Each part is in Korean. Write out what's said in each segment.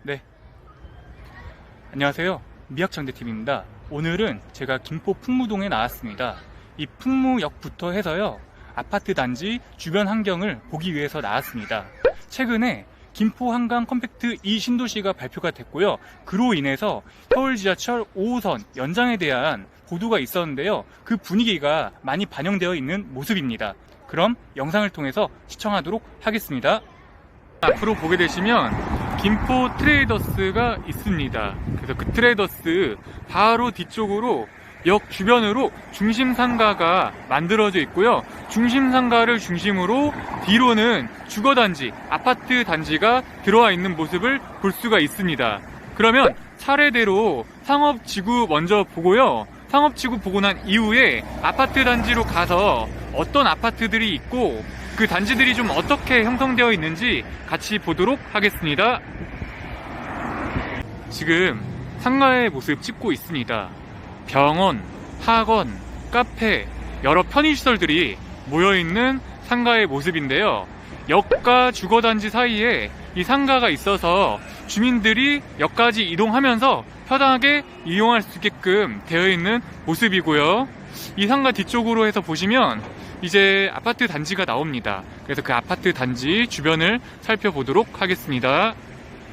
네, 안녕하세요. 미학창대TV입니다. 오늘은 제가 김포 풍무동에 나왔습니다. 이 풍무역부터 해서요, 아파트 단지 주변 환경을 보기 위해서 나왔습니다. 최근에 김포 한강 컴팩트 2 신도시가 발표가 됐고요. 그로 인해서 서울 지하철 5호선 연장에 대한 보도가 있었는데요. 그 분위기가 많이 반영되어 있는 모습입니다. 그럼 영상을 통해서 시청하도록 하겠습니다. 앞으로 보게 되시면 김포 트레이더스가 있습니다. 그래서 그 트레이더스 바로 뒤쪽으로 역 주변으로 중심상가가 만들어져 있고요. 중심상가를 중심으로 뒤로는 주거단지, 아파트 단지가 들어와 있는 모습을 볼 수가 있습니다. 그러면 차례대로 상업지구 먼저 보고요. 상업지구 보고 난 이후에 아파트 단지로 가서 어떤 아파트들이 있고 그 단지들이 좀 어떻게 형성되어 있는지 같이 보도록 하겠습니다. 지금 상가의 모습 찍고 있습니다. 병원, 학원, 카페, 여러 편의시설들이 모여있는 상가의 모습인데요. 역과 주거단지 사이에 이 상가가 있어서 주민들이 역까지 이동하면서 편하게 이용할 수 있게끔 되어 있는 모습이고요. 이 상가 뒤쪽으로 해서 보시면 이제 아파트 단지가 나옵니다. 그래서 그 아파트 단지 주변을 살펴보도록 하겠습니다.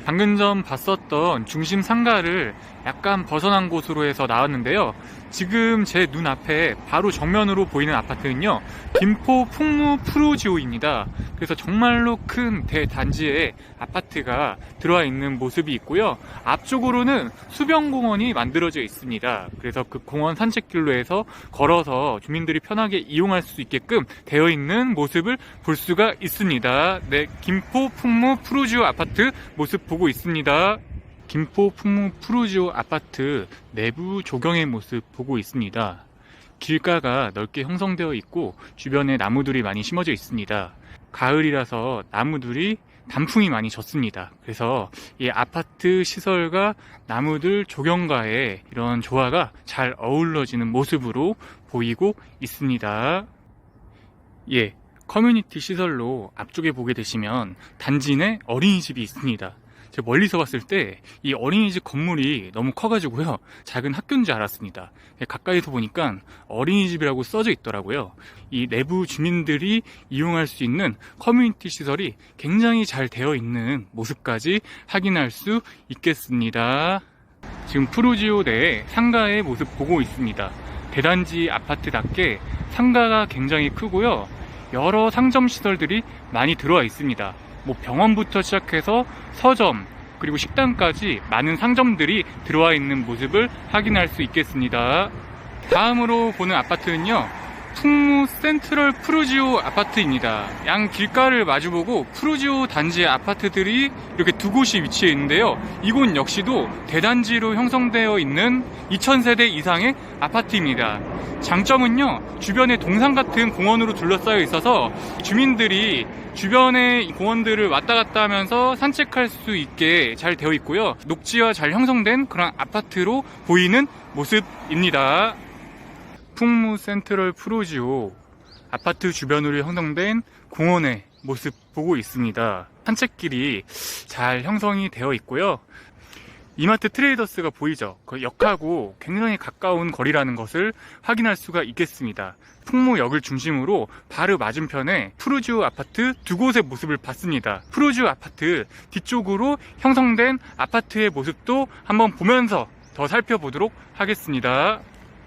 방금 전 봤었던 중심 상가를 약간 벗어난 곳으로 해서 나왔는데요. 지금 제 눈앞에 바로 정면으로 보이는 아파트는요, 김포 풍무 푸르지오입니다. 그래서 정말로 큰 대단지에 아파트가 들어와 있는 모습이 있고요. 앞쪽으로는 수변공원이 만들어져 있습니다. 그래서 그 공원 산책길로 해서 걸어서 주민들이 편하게 이용할 수 있게끔 되어 있는 모습을 볼 수가 있습니다. 네, 김포 풍무 푸르지오 아파트 모습 보고 있습니다. 김포 풍무 푸르지오 아파트 내부 조경의 모습 보고 있습니다. 길가가 넓게 형성되어 있고 주변에 나무들이 많이 심어져 있습니다. 가을이라서 나무들이 단풍이 많이 졌습니다. 그래서 이 아파트 시설과 나무들 조경과의 이런 조화가 잘 어우러지는 모습으로 보이고 있습니다. 예, 커뮤니티 시설로 앞쪽에 보게 되시면 단지 내 어린이집이 있습니다. 제가 멀리서 봤을 때 이 어린이집 건물이 너무 커가지고요, 작은 학교인 줄 알았습니다. 가까이서 보니까 어린이집이라고 써져 있더라고요. 이 내부 주민들이 이용할 수 있는 커뮤니티 시설이 굉장히 잘 되어 있는 모습까지 확인할 수 있겠습니다. 지금 푸르지오 내 상가의 모습 보고 있습니다. 대단지 아파트답게 상가가 굉장히 크고요, 여러 상점 시설들이 많이 들어와 있습니다. 뭐 병원부터 시작해서 서점, 그리고 식당까지 많은 상점들이 들어와 있는 모습을 확인할 수 있겠습니다. 다음으로 보는 아파트는요, 풍무 센트럴 푸르지오 아파트입니다. 양 길가를 마주보고 푸르지오 단지의 아파트들이 이렇게 두 곳이 위치해 있는데요. 이곳 역시도 대단지로 형성되어 있는 2000세대 이상의 아파트입니다. 장점은요, 주변에 동산 같은 공원으로 둘러싸여 있어서 주민들이 주변의 공원들을 왔다 갔다 하면서 산책할 수 있게 잘 되어 있고요. 녹지와 잘 형성된 그런 아파트로 보이는 모습입니다. 풍무 센트럴 푸르지오 아파트 주변으로 형성된 공원의 모습 보고 있습니다. 산책길이 잘 형성이 되어 있고요. 이마트 트레이더스가 보이죠? 그 역하고 굉장히 가까운 거리라는 것을 확인할 수가 있겠습니다. 풍무역을 중심으로 바로 맞은편에 푸르지오 아파트 두 곳의 모습을 봤습니다. 푸르지오 아파트 뒤쪽으로 형성된 아파트의 모습도 한번 보면서 더 살펴보도록 하겠습니다.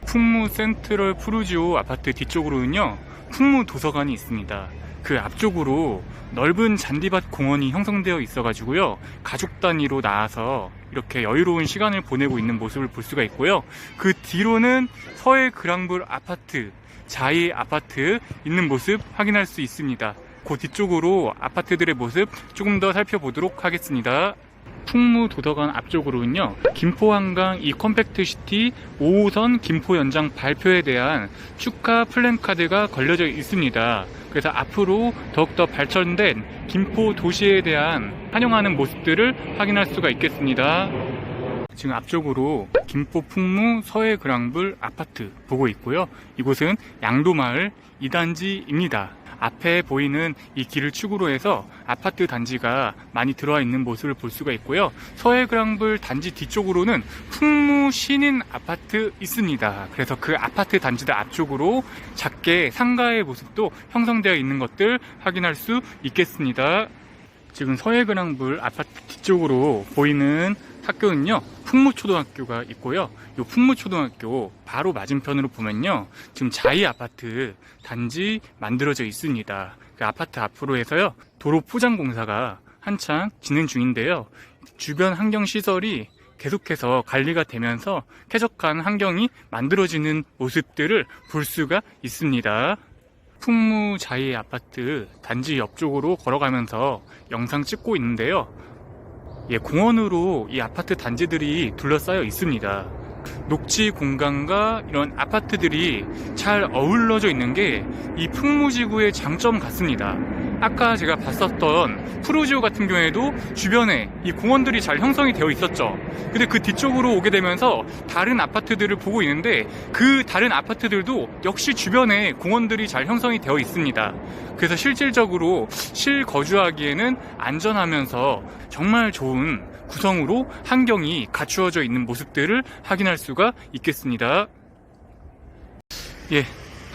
풍무 센트럴 푸르지오 아파트 뒤쪽으로는요, 풍무 도서관이 있습니다. 그 앞쪽으로 넓은 잔디밭 공원이 형성되어 있어 가지고요, 가족 단위로 나와서 이렇게 여유로운 시간을 보내고 있는 모습을 볼 수가 있고요. 그 뒤로는 서해 그랑블 아파트, 자이 아파트 있는 모습 확인할 수 있습니다. 그 뒤쪽으로 아파트들의 모습 조금 더 살펴보도록 하겠습니다. 풍무 도서관 앞쪽으로는요, 김포 한강 이 컴팩트 시티 5호선 김포 연장 발표에 대한 축하 플랜카드가 걸려져 있습니다. 그래서 앞으로 더욱더 발전된 김포 도시에 대한 환영하는 모습들을 확인할 수가 있겠습니다. 지금 앞쪽으로 김포 풍무 서해 그랑블 아파트 보고 있고요. 이곳은 양도마을 2단지입니다. 앞에 보이는 이 길을 축으로 해서 아파트 단지가 많이 들어와 있는 모습을 볼 수가 있고요. 서해그랑블 단지 뒤쪽으로는 풍무 신인 아파트 있습니다. 그래서 그 아파트 단지들 앞쪽으로 작게 상가의 모습도 형성되어 있는 것들 확인할 수 있겠습니다. 지금 서해그랑블 아파트 뒤쪽으로 보이는 학교는요, 풍무초등학교가 있고요. 이 풍무초등학교 바로 맞은편으로 보면요, 지금 자이 아파트 단지 만들어져 있습니다. 그 아파트 앞으로 해서요, 도로 포장 공사가 한창 진행 중인데요. 주변 환경 시설이 계속해서 관리가 되면서 쾌적한 환경이 만들어지는 모습들을 볼 수가 있습니다. 풍무 자이 아파트 단지 옆쪽으로 걸어가면서 영상 찍고 있는데요. 공원으로 이 아파트 단지들이 둘러싸여 있습니다. 녹지 공간과 이런 아파트들이 잘 어우러져 있는 게 이 풍무지구의 장점 같습니다. 아까 제가 봤었던 푸르지오 같은 경우에도 주변에 이 공원들이 잘 형성이 되어 있었죠. 근데 그 뒤쪽으로 오게 되면서 다른 아파트들을 보고 있는데 그 다른 아파트들도 역시 주변에 공원들이 잘 형성이 되어 있습니다. 그래서 실질적으로 실거주하기에는 안전하면서 정말 좋은 구성으로 환경이 갖추어져 있는 모습들을 확인할 수가 있겠습니다.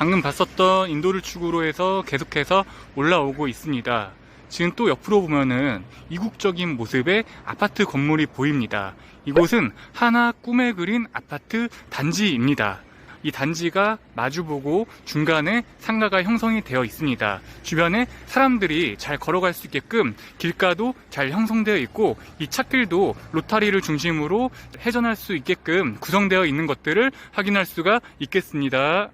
방금 봤었던 인도를 축으로 해서 계속해서 올라오고 있습니다. 지금 또 옆으로 보면은 이국적인 모습의 아파트 건물이 보입니다. 이곳은 하나 꿈에 그린 아파트 단지입니다. 이 단지가 마주보고 중간에 상가가 형성이 되어 있습니다. 주변에 사람들이 잘 걸어갈 수 있게끔 길가도 잘 형성되어 있고 이 찻길도 로타리를 중심으로 회전할 수 있게끔 구성되어 있는 것들을 확인할 수가 있겠습니다.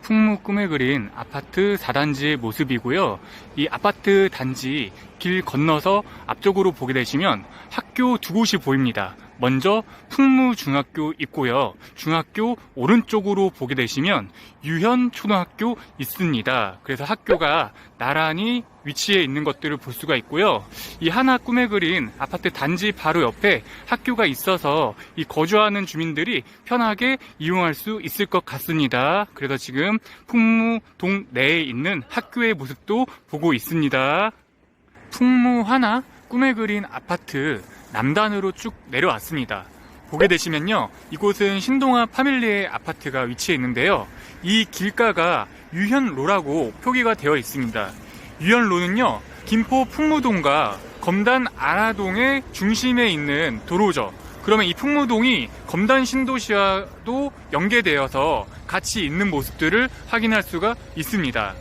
풍무 꿈에 그린 아파트 4단지의 모습이고요. 이 아파트 단지 길 건너서 앞쪽으로 보게 되시면 학교 두 곳이 보입니다. 먼저 풍무중학교 있고요. 중학교 오른쪽으로 보게 되시면 유현초등학교 있습니다. 그래서 학교가 나란히 위치해 있는 것들을 볼 수가 있고요. 이 하나 꿈에 그린 아파트 단지 바로 옆에 학교가 있어서 이 거주하는 주민들이 편하게 이용할 수 있을 것 같습니다. 그래서 지금 풍무동 내에 있는 학교의 모습도 보고 있습니다. 풍무 하나 꿈에 그린 아파트 남단으로 쭉 내려왔습니다. 보게 되시면요, 이곳은 신동아 파밀리의 아파트가 위치해 있는데요. 이 길가가 유현로라고 표기가 되어 있습니다. 유현로는요, 김포 풍무동과 검단 아라동의 중심에 있는 도로죠. 그러면 이 풍무동이 검단 신도시와도 연계되어서 같이 있는 모습들을 확인할 수가 있습니다.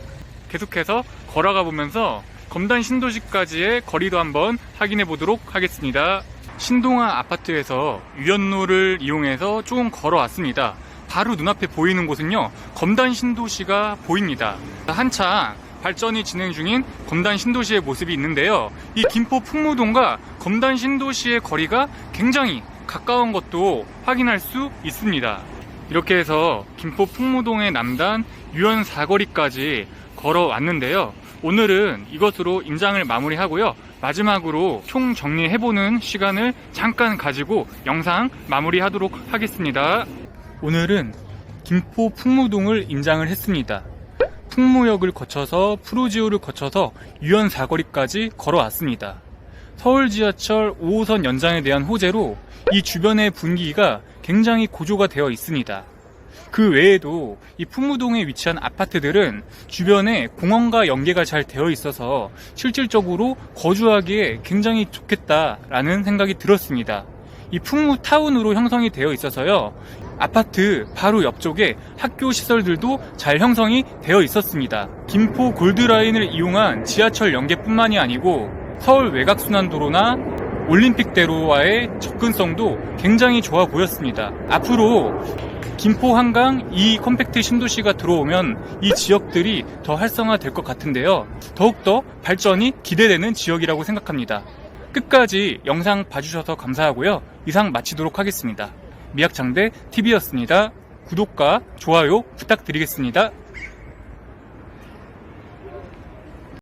계속해서 걸어가 보면서 검단 신도시까지의 거리도 한번 확인해 보도록 하겠습니다. 신동아 아파트에서 유현로를 이용해서 조금 걸어왔습니다. 바로 눈앞에 보이는 곳은요, 검단 신도시가 보입니다. 한창 발전이 진행 중인 검단 신도시의 모습이 있는데요. 이 김포 풍무동과 검단 신도시의 거리가 굉장히 가까운 것도 확인할 수 있습니다. 이렇게 해서 김포 풍무동의 남단 유현 사거리까지 걸어왔는데요. 오늘은 이것으로 임장을 마무리하고요. 마지막으로 총 정리해보는 시간을 잠깐 가지고 영상 마무리하도록 하겠습니다. 오늘은 김포 풍무동을 임장을 했습니다. 풍무역을 거쳐서 푸르지오를 거쳐서 유현 사거리까지 걸어왔습니다. 서울 지하철 5호선 연장에 대한 호재로 이 주변의 분위기가 굉장히 고조가 되어 있습니다. 그 외에도 이 풍무동에 위치한 아파트들은 주변에 공원과 연계가 잘 되어 있어서 실질적으로 거주하기에 굉장히 좋겠다라는 생각이 들었습니다. 이 풍무타운으로 형성이 되어 있어서요, 아파트 바로 옆쪽에 학교 시설들도 잘 형성이 되어 있었습니다. 김포 골드라인을 이용한 지하철 연계뿐만이 아니고 서울 외곽순환도로나 올림픽대로와의 접근성도 굉장히 좋아 보였습니다. 앞으로 김포 한강 이 컴팩트 신도시가 들어오면 이 지역들이 더 활성화될 것 같은데요. 더욱더 발전이 기대되는 지역이라고 생각합니다. 끝까지 영상 봐주셔서 감사하고요. 이상 마치도록 하겠습니다. 미학장대 TV였습니다. 구독과 좋아요 부탁드리겠습니다.